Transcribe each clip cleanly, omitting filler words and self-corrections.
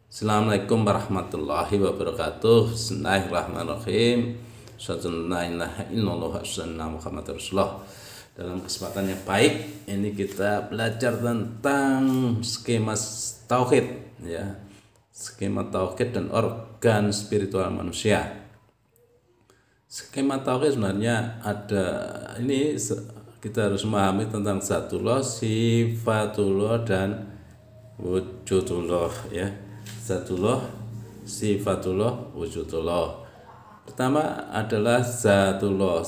Assalamualaikum warahmatullahi wabarakatuh. Bismillahirrahmanirrahim. Asyhadu an la ilaha illallah wa asyhadu anna Muhammadar Rasulullah. Dalam kesempatan yang baik ini kita belajar tentang skema tauhid, ya. Skema tauhid dan organ spiritual manusia. Skema tauhid sebenarnya ada, ini kita harus memahami tentang zatullah, sifatullah dan wujudullah, ya. Zatullah, sifatullah, wujudullah. Pertama adalah zatullah.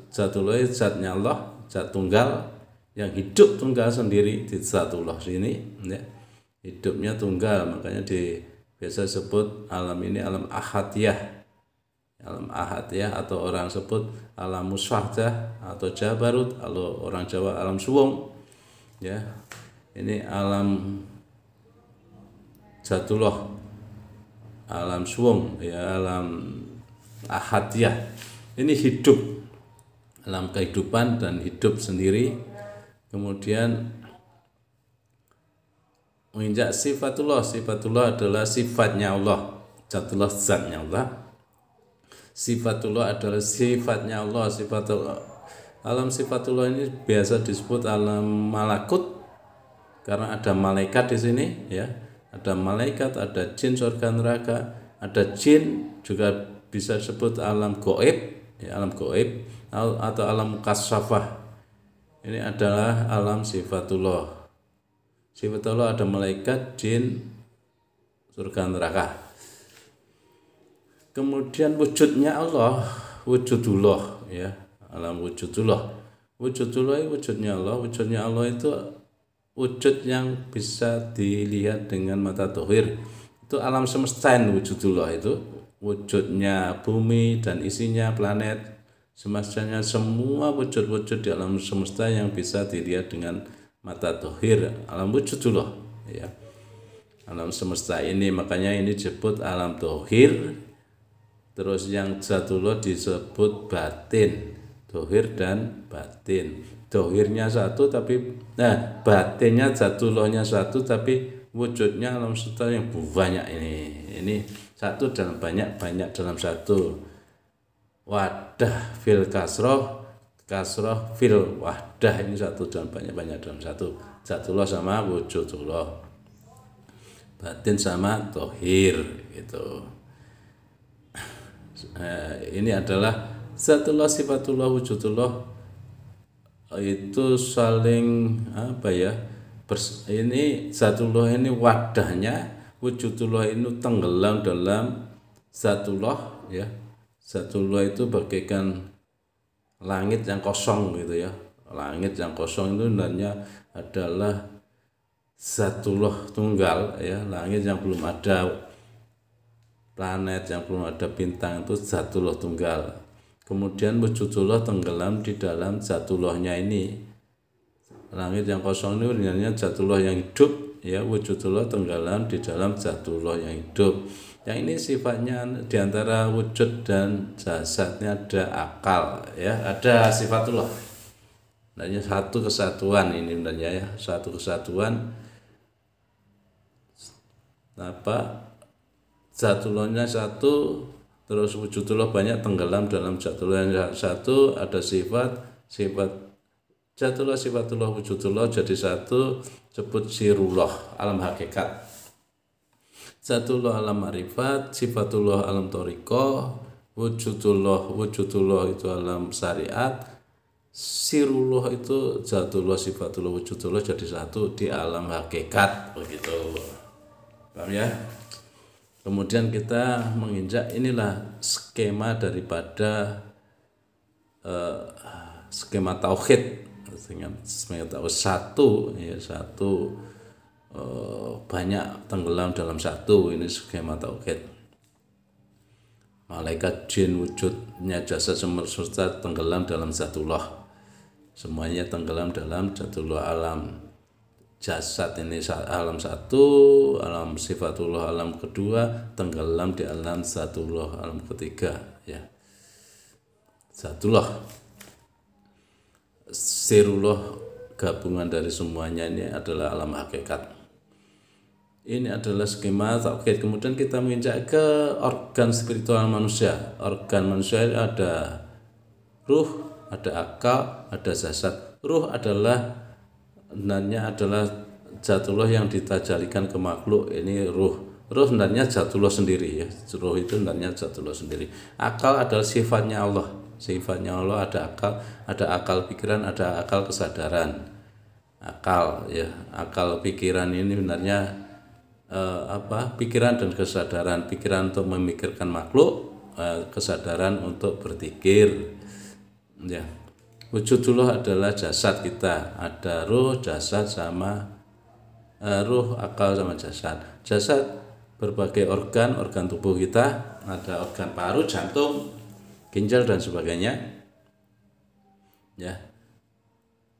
Zatullah itu zatnya Allah, zat tunggal yang hidup tunggal sendiri di zatullah sini, ya. Hidupnya tunggal, makanya biasa sebut alam ini alam ahadiyah. Alam ahadiyah atau orang sebut alam muswahdah atau jabarut, kalau orang Jawa alam suwung, ya. Ini alam zatullah, alam suwung, ya, alam ahadiyah. Ini hidup, alam kehidupan dan hidup sendiri. Kemudian menginjak sifatullah. Sifatullah adalah sifatnya Allah. Zatullah zatnya Allah. Sifatullah adalah sifatnya Allah. Sifatullah, alam sifatullah ini biasa disebut alam malakut karena ada malaikat di sini, ya. Ada malaikat, ada jin surga neraka, ada jin, juga bisa disebut alam goib, ya, alam goib atau alam kasyafah. Ini adalah alam sifatullah. Sifatullah ada malaikat, jin, surga neraka. Kemudian wujudnya Allah, wujudullah, ya, alam wujudullah. Wujudullah itu wujudnya Allah. Wujudnya Allah itu wujud yang bisa dilihat dengan mata dohir. Itu alam semesta wujudullah, itu wujudnya bumi dan isinya, planet, semestanya, semua wujud-wujud di alam semesta yang bisa dilihat dengan mata dohir, alam wujudullah, ya. Alam semesta ini, makanya ini disebut alam dohir. Terus yang zatullah disebut batin, dohir dan batin. Dohirnya satu tapi batinnya zatullahnya satu tapi wujudnya alam semesta yang banyak ini. Ini satu dalam banyak, banyak dalam satu. Wadah fil kasroh, kasroh fil wahdah, ini satu dalam banyak, banyak dalam satu. Zatullah sama wujudullah, batin sama dohir, gitu. Ini adalah zatullah, sifatullah, wujudullah, itu saling ini zatullah ini wadahnya, wujudullah ini tenggelam dalam zatullah, ya. Zatullah itu bagaikan langit yang kosong, gitu, ya. Langit yang kosong itu sebenarnya adalah zatullah tunggal, ya. Langit yang belum ada planet, yang belum ada bintang, itu zatullah tunggal. Kemudian wujudullah tenggelam di dalam zatullahnya ini. Langit yang kosong ini sebenarnya zatullah yang hidup, ya. Wujudullah tenggelam di dalam zatullah yang hidup. Yang ini sifatnya diantara wujud dan jasadnya ada akal, ya. Ada sifatullah. Sebenarnya satu kesatuan ini, sebenarnya, ya. Satu kesatuan. Zatullahnya satu, terus wujudullah banyak, tenggelam dalam zatullah yang satu. Ada sifat zatullah, sifatullah, wujudullah jadi satu, sebut sirullah, alam hakikat. Zatullah alam ma'rifat, sifatullah alam thariqah, wujudullah itu alam syariat, sirullah itu zatullah, sifatullah, wujudullah jadi satu di alam hakikat, begitu. Paham, ya? Kemudian kita menginjak, inilah skema daripada skema tauhid. Skema tauhid satu, ya, satu, banyak tenggelam dalam satu. Ini skema tauhid. Malaikat, jin, wujudnya jasad semesta tenggelam dalam zatullah. Semuanya tenggelam dalam zatullah. Alam jasad ini alam satu, alam sifatullah alam kedua, tenggelam di alam zatullah alam ketiga, ya. Zatullah, sirullah, gabungan dari semuanya ini adalah alam hakikat. Ini adalah skema tauhid. Kemudian kita menginjak ke organ spiritual manusia. Organ manusia ada ruh, ada akal, ada jasad. Ruh adalah sebenarnya adalah zatullah yang ditajalikan ke makhluk. Ini ruh. Ruh sebenarnya zatullah sendiri ya. Ruh itu sebenarnya zatullah sendiri. Akal adalah sifatnya Allah. Sifatnya Allah ada akal pikiran, ada akal kesadaran. Akal ya, akal pikiran ini sebenarnya pikiran dan kesadaran. Pikiran untuk memikirkan makhluk, kesadaran untuk berpikir ya. Wujudullah adalah jasad kita, ada ruh, jasad sama ruh, akal sama jasad. Jasad berbagai organ tubuh kita, ada organ paru, jantung, ginjal dan sebagainya ya.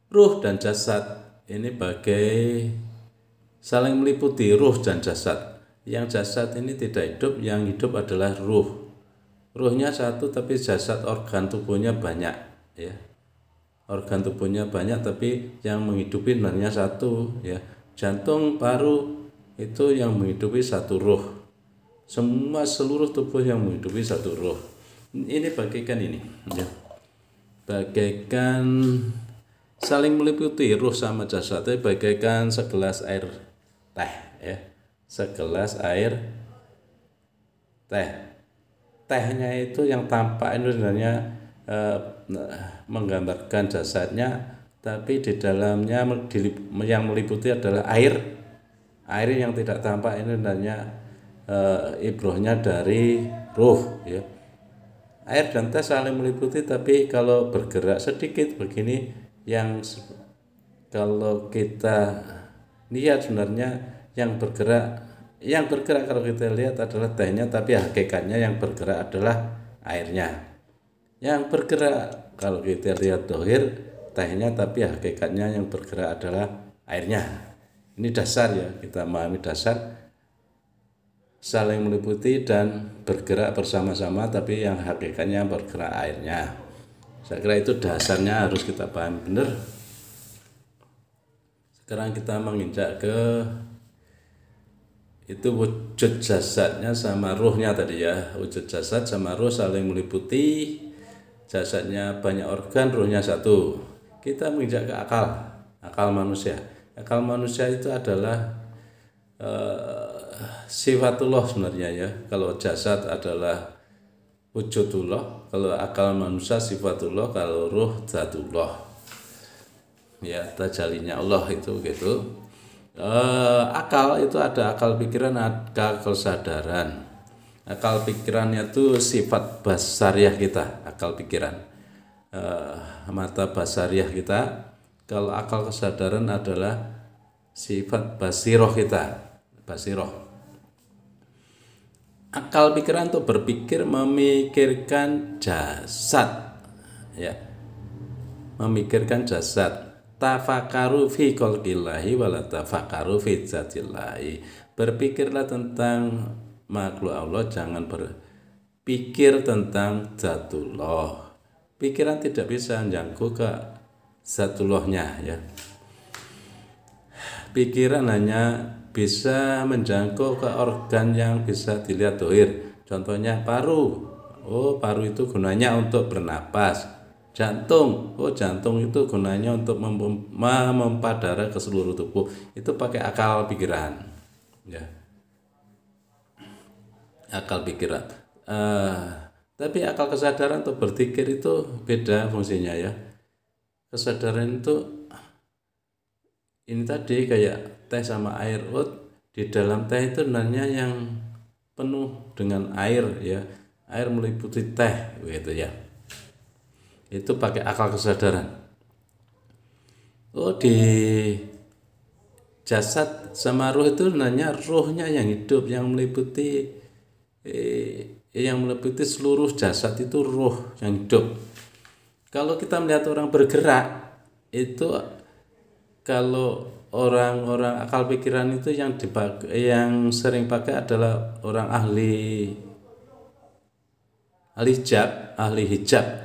Ruh dan jasad ini bagai saling meliputi, ruh dan jasad. Yang jasad ini tidak hidup, yang hidup adalah ruh. Ruhnya satu tapi jasad organ tubuhnya banyak ya. Organ tubuhnya banyak tapi yang menghidupi sebenarnya satu ya. Jantung, paru itu yang menghidupi satu ruh. Seluruh tubuh yang menghidupi satu ruh. Ini bagaikan ini ya. Bagaikan saling meliputi ruh sama jasad, bagaikan segelas air teh ya, segelas air teh. Tehnya itu yang tampak itu sebenarnya menggambarkan jasadnya, tapi di dalamnya yang meliputi adalah air. Air yang tidak tampak ini sebenarnya ibrohnya dari ruh ya. Air dan teh saling meliputi, tapi kalau bergerak sedikit begini, yang kalau kita lihat sebenarnya yang bergerak kalau kita lihat adalah tehnya, tapi hakikatnya yang bergerak adalah airnya. Yang bergerak kalau kita lihat dohir tehnya, tapi hakikatnya yang bergerak adalah airnya. Ini dasar ya, kita memahami dasar saling meliputi dan bergerak bersama-sama, tapi yang hakikatnya bergerak airnya. Saya kira itu dasarnya harus kita pahami benar. Sekarang kita menginjak ke itu wujud jasadnya sama ruhnya tadi ya. Wujud jasad sama ruh saling meliputi. Jasadnya banyak organ, ruhnya satu. Kita menginjak ke akal manusia. Akal manusia itu adalah sifatullah sebenarnya ya. Kalau jasad adalah wujudullah, kalau akal manusia sifatullah, kalau ruh zatullah. Ya, tajalinya Allah itu gitu. Akal itu ada akal pikiran, akal kesadaran. Akal pikirannya itu sifat basariah kita, akal pikiran, mata basariah kita. Kalau akal kesadaran adalah sifat basiroh kita, basiroh. Akal pikiran untuk berpikir, memikirkan jasad ya, memikirkan jasad. Tafakaru fi khalqillahi wala tafakaru fi dzatillahi. Berpikirlah tentang makhluk Allah, jangan berpikir tentang zatullah. Pikiran tidak bisa menjangkau ke zatullahnya ya. Pikiran hanya bisa menjangkau ke organ yang bisa dilihat dohir. Contohnya paru. Oh, paru itu gunanya untuk bernapas. Jantung, oh jantung itu gunanya untuk memompa darah ke seluruh tubuh. Itu pakai akal pikiran, ya. Akal pikiran. Tapi akal kesadaran untuk berpikir itu beda fungsinya ya. Kesadaran itu ini tadi kayak teh sama air. Oh, di dalam teh itu sebenarnya yang penuh dengan air ya. Air meliputi teh, gitu ya. Itu pakai akal kesadaran. Oh, di jasad sama ruh itu sebenarnya ruhnya yang hidup, yang meliputi seluruh jasad itu ruh yang hidup. Kalau kita melihat orang bergerak itu, kalau orang-orang akal pikiran itu yang sering pakai adalah orang ahli hijab,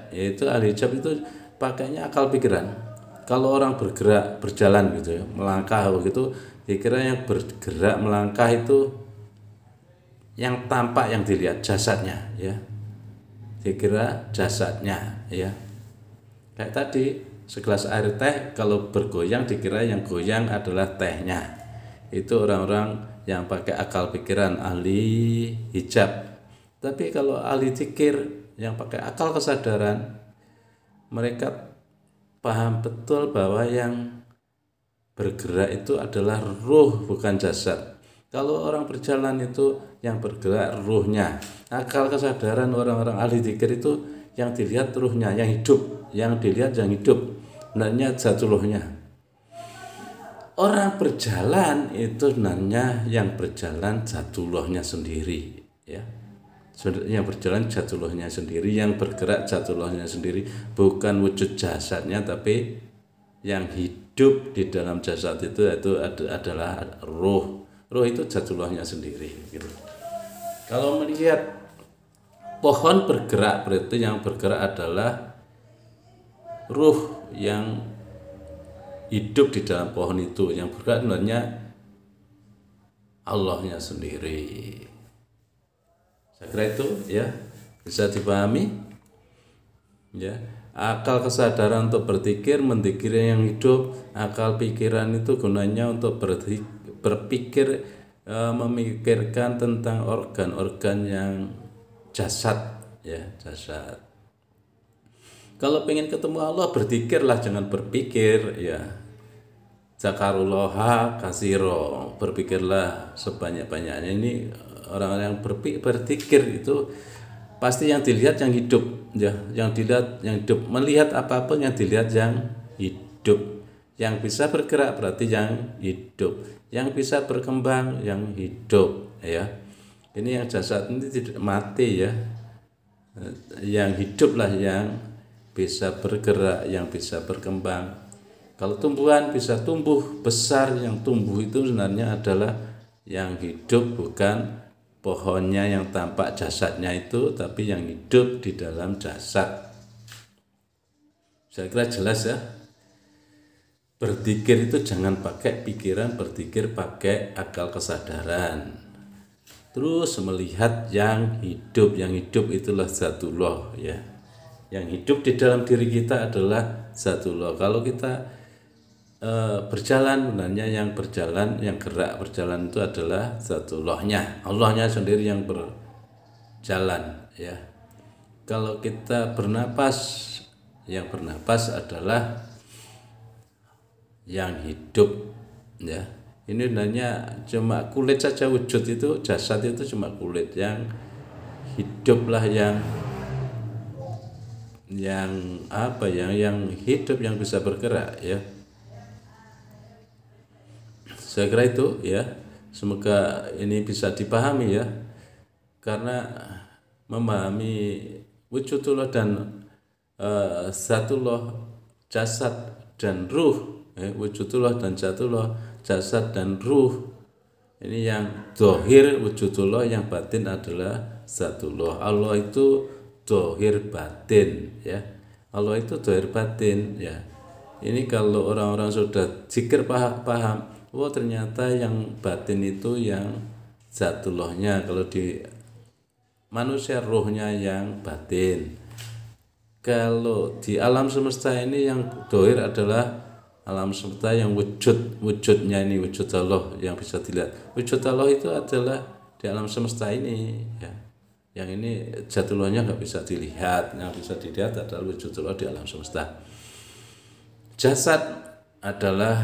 yaitu ahli hijab itu pakainya akal pikiran. Kalau orang bergerak, berjalan gitu ya, melangkah begitu, dikira yang bergerak melangkah itu yang tampak yang dilihat jasadnya ya, dikira jasadnya ya. Kayak tadi segelas air teh kalau bergoyang dikira yang goyang adalah tehnya. Itu orang-orang yang pakai akal pikiran, ahli hijab. Tapi kalau ahli zikir yang pakai akal kesadaran, mereka paham betul bahwa yang bergerak itu adalah ruh bukan jasad. Kalau orang berjalan itu yang bergerak ruhnya. Akal kesadaran orang-orang ahli zikir itu yang dilihat ruhnya, yang hidup, yang dilihat yang hidup. Sebenarnya jatulohnya. Orang berjalan itu sebenarnya yang berjalan jatulohnya sendiri, ya. Yang berjalan jatulohnya sendiri, yang bergerak jatulohnya sendiri, bukan wujud jasadnya, tapi yang hidup di dalam jasad itu adalah ruh. Ruh itu jatulohnya sendiri gitu. Kalau melihat pohon bergerak, berarti yang bergerak adalah ruh yang hidup di dalam pohon itu. Yang bergerak sebenarnya Allahnya sendiri. Saya kira itu ya bisa dipahami ya. Akal kesadaran untuk berpikir, mendikir yang hidup. Akal pikiran itu gunanya untuk berpikir, memikirkan tentang organ-organ yang jasad ya, jasad. Kalau pengen ketemu Allah, berzikirlah, jangan berpikir ya. Zakarullaha kasiro, berpikirlah sebanyak-banyaknya. Ini orang yang berzikir itu pasti yang dilihat yang hidup ya, yang dilihat yang hidup. Melihat apapun yang dilihat yang hidup. Yang bisa bergerak berarti yang hidup. Yang bisa berkembang yang hidup ya. Ini yang jasad ini tidak mati ya. Yang hiduplah yang bisa bergerak, yang bisa berkembang. Kalau tumbuhan bisa tumbuh besar, yang tumbuh itu sebenarnya adalah yang hidup, bukan pohonnya yang tampak jasadnya itu, tapi yang hidup di dalam jasad. Saya kira jelas ya. Berzikir itu jangan pakai pikiran, berzikir pakai akal kesadaran. Terus melihat yang hidup itulah zatullah ya. Yang hidup di dalam diri kita adalah zatullah. Kalau kita berjalan, sebenarnya yang berjalan, yang gerak berjalan itu adalah zatullahnya, Allahnya sendiri yang berjalan ya. Kalau kita bernapas, yang bernapas adalah yang hidup ya. Ini sebenarnya cuma kulit saja, wujud itu, jasad itu cuma kulit. Yang hiduplah yang apa ya, yang hidup, yang bisa bergerak ya. Saya kira itu ya. Semoga ini bisa dipahami ya. Karena memahami wujudullah dan zatullah, jasad dan ruh ya, wujudullah dan zatullah, jasad dan ruh. Ini yang dohir wujudullah, yang batin adalah zatullah. Allah itu dohir batin ya. Allah itu dohir batin ya. Ini kalau orang-orang sudah zikir paham, oh ternyata yang batin itu yang zatullahnya. Kalau di manusia ruhnya yang batin. Kalau di alam semesta ini yang dohir adalah alam semesta yang wujudnya ini, wujud Allah yang bisa dilihat. Wujud Allah itu adalah di alam semesta ini ya. Yang ini jatullahnya nggak bisa dilihat, yang bisa dilihat adalah wujudullah di alam semesta. Jasad adalah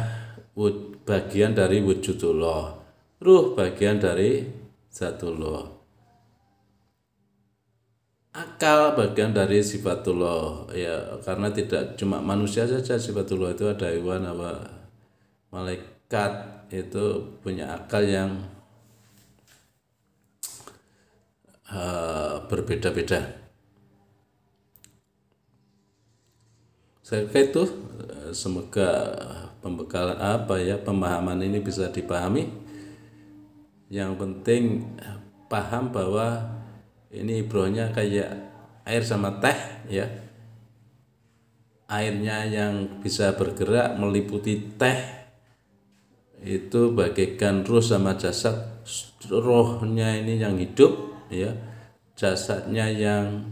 bagian dari wujudullah, ruh bagian dari zatullah, akal bagian dari sifatullah ya. Karena tidak cuma manusia saja sifatullah itu, ada hewan, malaikat itu punya akal yang berbeda-beda. Saya kira itu, semoga pembekalan pemahaman ini bisa dipahami. Yang penting paham bahwa ini ibrohnya kayak air sama teh ya. Airnya yang bisa bergerak meliputi teh itu bagaikan ruh sama jasad. Rohnya ini yang hidup, ya, jasadnya yang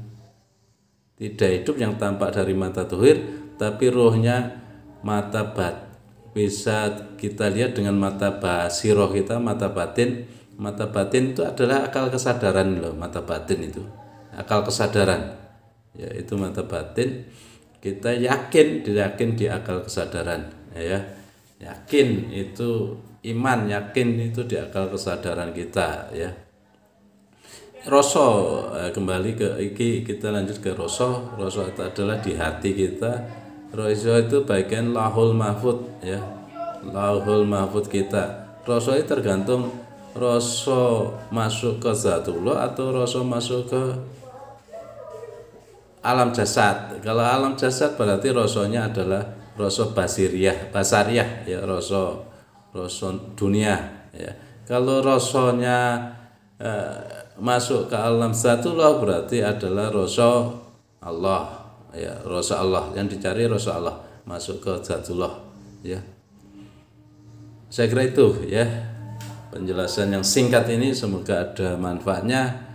tidak hidup, yang tampak dari mata zuhir, tapi rohnya mata bisa kita lihat dengan mata basiroh kita, mata batin. Mata batin itu adalah akal kesadaran loh, mata batin itu akal kesadaran, ya, itu mata batin. Kita yakin di akal kesadaran, ya, yakin itu iman, yakin itu di akal kesadaran kita, ya. Rasa, kembali ke iki, kita lanjut ke rasa. Rasa itu adalah di hati kita. Rasa itu bagian lahul mahfud, ya, lahul mahfud kita. Rasa itu tergantung rasa masuk ke zatullah atau rasa masuk ke alam jasad. Kalau alam jasad berarti rasanya adalah rasa basariah, ya, rasa dunia, ya. Kalau rasanya masuk ke alam zatullah berarti adalah rasa Allah, ya, rasa Allah. Yang dicari rasa Allah, masuk ke zatullah, ya. Saya kira itu, ya, penjelasan yang singkat ini, semoga ada manfaatnya.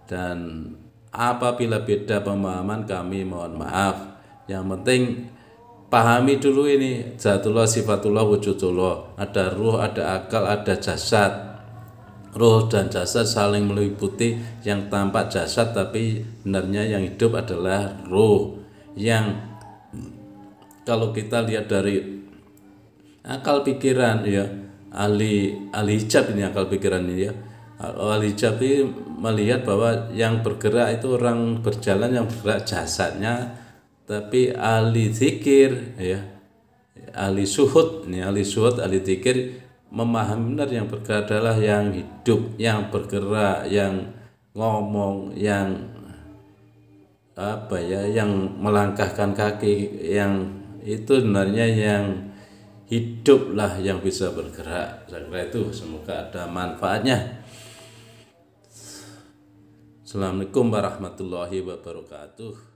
Dan apabila beda pemahaman kami mohon maaf. Yang penting pahami dulu ini zatullah, sifatullah, wujudullah. Ada ruh, ada akal, ada jasad. Ruh dan jasad saling meliputi. Yang tampak jasad tapi sebenarnya yang hidup adalah ruh. Yang kalau kita lihat dari akal pikiran, ya, ahli hijab ini, akal pikiran ini, ya, ahli hijab ini melihat bahwa yang bergerak itu orang berjalan, yang bergerak jasadnya. Tapi ahli zikir, ya, ahli suhud, ini ahli suhud, ahli zikir memahami benar yang bergerak adalah yang hidup, yang bergerak, yang ngomong, yang yang melangkahkan kaki, yang itu sebenarnya yang hiduplah yang bisa bergerak. Saya kira itu, semoga ada manfaatnya. Assalamualaikum warahmatullahi wabarakatuh.